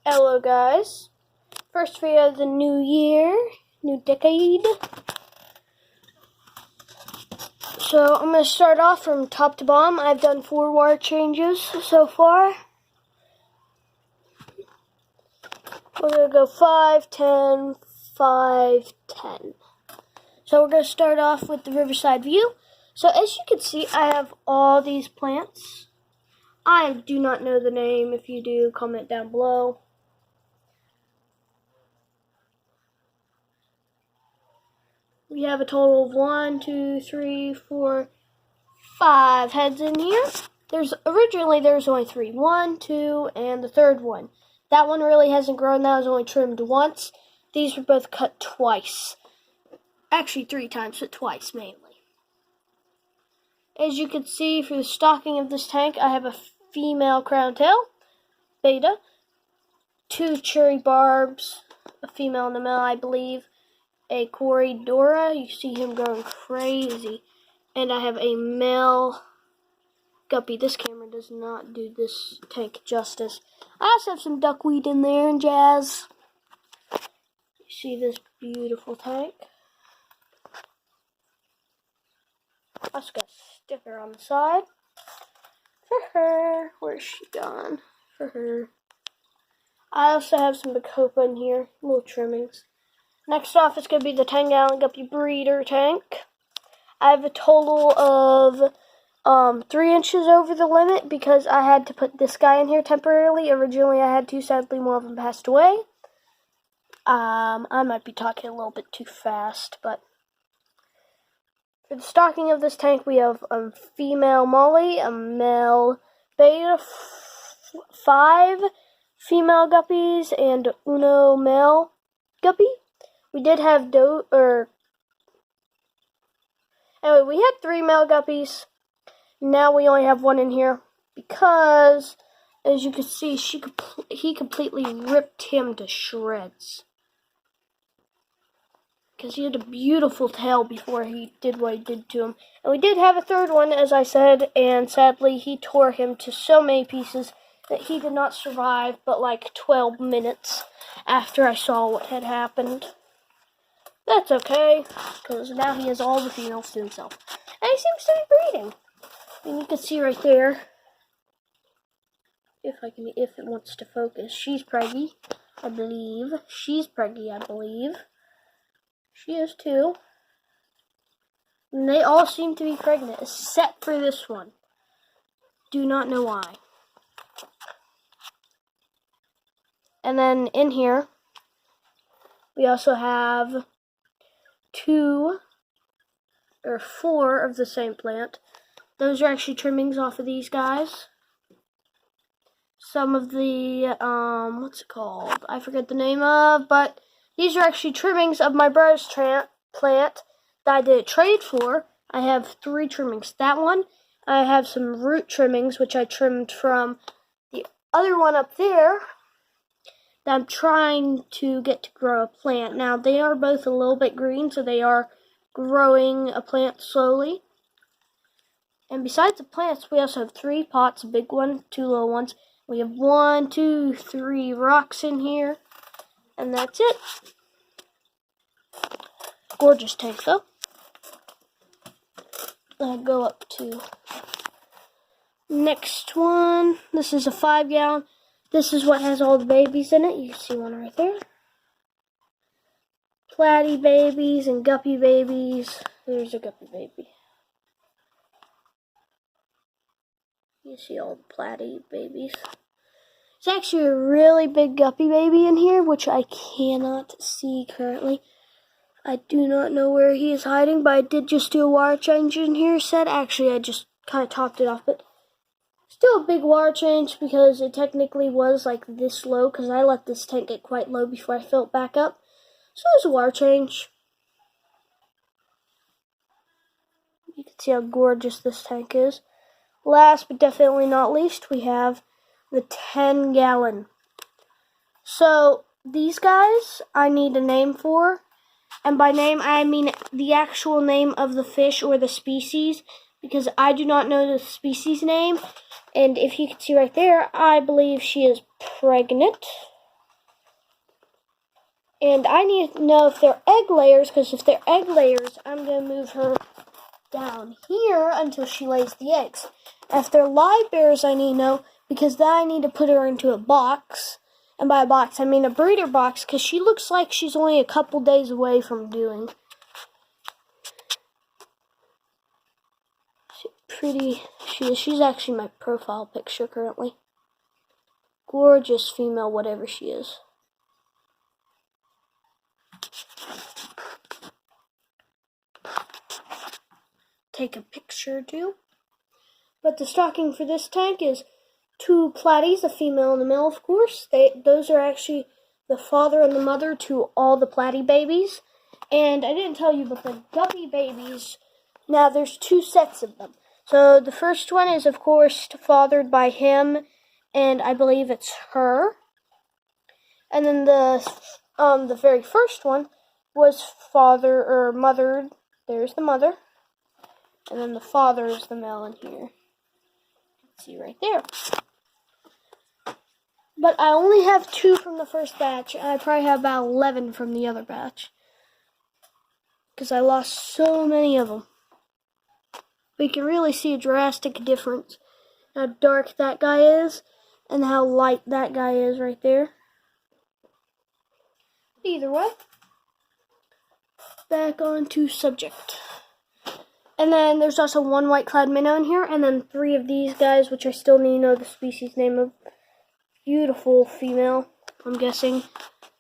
Hello guys, first video of the new year, new decade. So I'm going to start off from top to bottom. I've done 4 water changes so far. We're going to go 5, 10, 5, 10. So we're going to start off with the Riverside view. So as you can see, I have all these plants. I do not know the name. If you do, comment down below. We have a total of 1, 2, 3, 4, 5 heads in here. Originally there was only 3. 1, 2, and the third one. That one really hasn't grown. That was only trimmed once. These were both cut twice. Actually 3 times, but twice mainly. As you can see for the stocking of this tank, I have a female crown tail, beta, 2 cherry barbs, a female and a male I believe, a Corydoras, you see him going crazy, and I have a male guppy. This camera does not do this tank justice. I also have some duckweed in there and jazz. You see this beautiful tank. I also got a sticker on the side for her. Where's she gone? For her. I also have some Bacopa in here, little trimmings. Next off is going to be the 10-gallon guppy breeder tank. I have a total of 3 inches over the limit because I had to put this guy in here temporarily. Originally I had 2, sadly one of them passed away. I might be talking a little bit too fast, but for the stocking of this tank we have a female Molly, a male beta, 5 female guppies, and uno male guppy. We did have anyway, we had 3 male guppies. Now we only have 1 in here because, as you can see, he completely ripped him to shreds. Because he had a beautiful tail before he did what he did to him. And we did have a 3rd one, as I said, and sadly he tore him to so many pieces that he did not survive but like 12 minutes after I saw what had happened. That's okay, because now he has all the females to himself. And he seems to be breeding. And you can see right there, if it wants to focus, she's preggy, I believe. She's preggy, I believe. She is too. And they all seem to be pregnant, except for this one. Do not know why. And then in here, we also have 2 or 4 of the same plant. Those are actually trimmings off of these guys. Some of the, what's it called? I forget the name of, but these are actually trimmings of my brother's plant that I did a trade for. I have 3 trimmings. That one, I have some root trimmings, which I trimmed from the other one up there that I'm trying to get to grow a plant. Now, they are both a little bit green, so they are growing a plant slowly. And besides the plants, we also have 3 pots, a big one, 2 little ones. We have 1, 2, 3 rocks in here, and that's it. Gorgeous tank, though. I'll go up to next one. This is a 5-gallon. This is what has all the babies in it. You can see one right there. Platy babies and guppy babies. There's a guppy baby. You see all the platy babies. There's actually a really big guppy baby in here, which I cannot see currently. I do not know where he is hiding, but I did just do a water change in here. Actually, I just kind of topped it off, but still a big water change because it technically was like this low because I let this tank get quite low before I filled it back up. So it was a water change. You can see how gorgeous this tank is. Last but definitely not least, we have the 10-gallon. So these guys I need a name for. And by name, I mean the actual name of the fish or the species, because I do not know the species name. And if you can see right there, I believe she is pregnant. And I need to know if they're egg layers, because if they're egg layers, I'm going to move her down here until she lays the eggs. If they're live bears, I need to know, because then I need to put her into a box. And by a box, I mean a breeder box, because she looks like she's only a couple days away from doing. Pretty she is. She's actually my profile picture currently. Gorgeous female, whatever she is. Take a picture too. But the stocking for this tank is 2 platies, a female and a male, of course. Those are actually the father and the mother to all the platy babies. And I didn't tell you, but the guppy babies, now there's 2 sets of them. So the first one is, of course, fathered by him, and I believe it's her. And then the very first one was mothered. There's the mother. And then the father is the male in here. See right there. But I only have 2 from the first batch. I probably have about 11 from the other batch, because I lost so many of them. But you can really see a drastic difference. How dark that guy is, and how light that guy is right there. Either way, back onto subject. And then there's also 1 white-clad minnow in here, and then 3 of these guys, which I still need to know the species name of. Beautiful female, I'm guessing.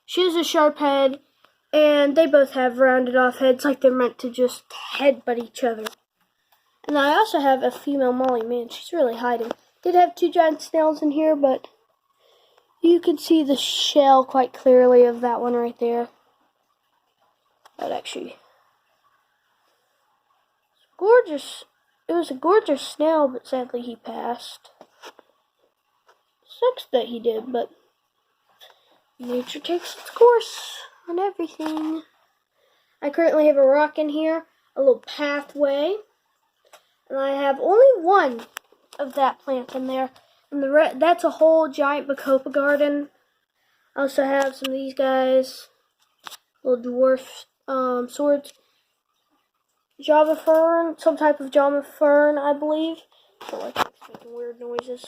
She has a sharp head, and they both have rounded off heads like they're meant to just headbutt each other. And I also have a female Molly. Man, she's really hiding. Did have 2 giant snails in here, but you can see the shell quite clearly of that one right there. That actually... gorgeous. It was a gorgeous snail, but sadly he passed. Sucks that he did, but nature takes its course on everything. I currently have a rock in here, a little pathway, and I have only 1 of that plant in there, and that's a whole giant Bacopa garden. I also have some of these guys, little dwarf swords. Java fern, some type of Java fern, I believe. So like it's making weird noises.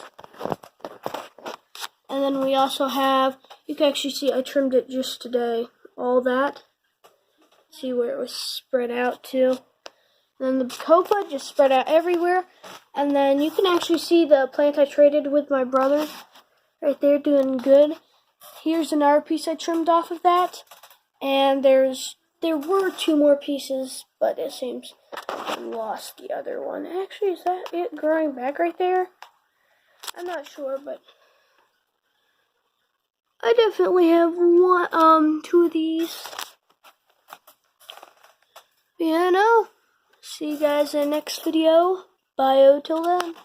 And then we also have, you can actually see I trimmed it just today, all that. See where it was spread out to. And then the Bacopa just spread out everywhere. And then you can actually see the plant I traded with my brother right there doing good. Here's another piece I trimmed off of that. And there were 2 more pieces, but it seems I lost the other one. Actually, is that it growing back right there? I'm not sure, but I definitely have 2 of these. Yeah, no. See you guys in the next video. Bye till then.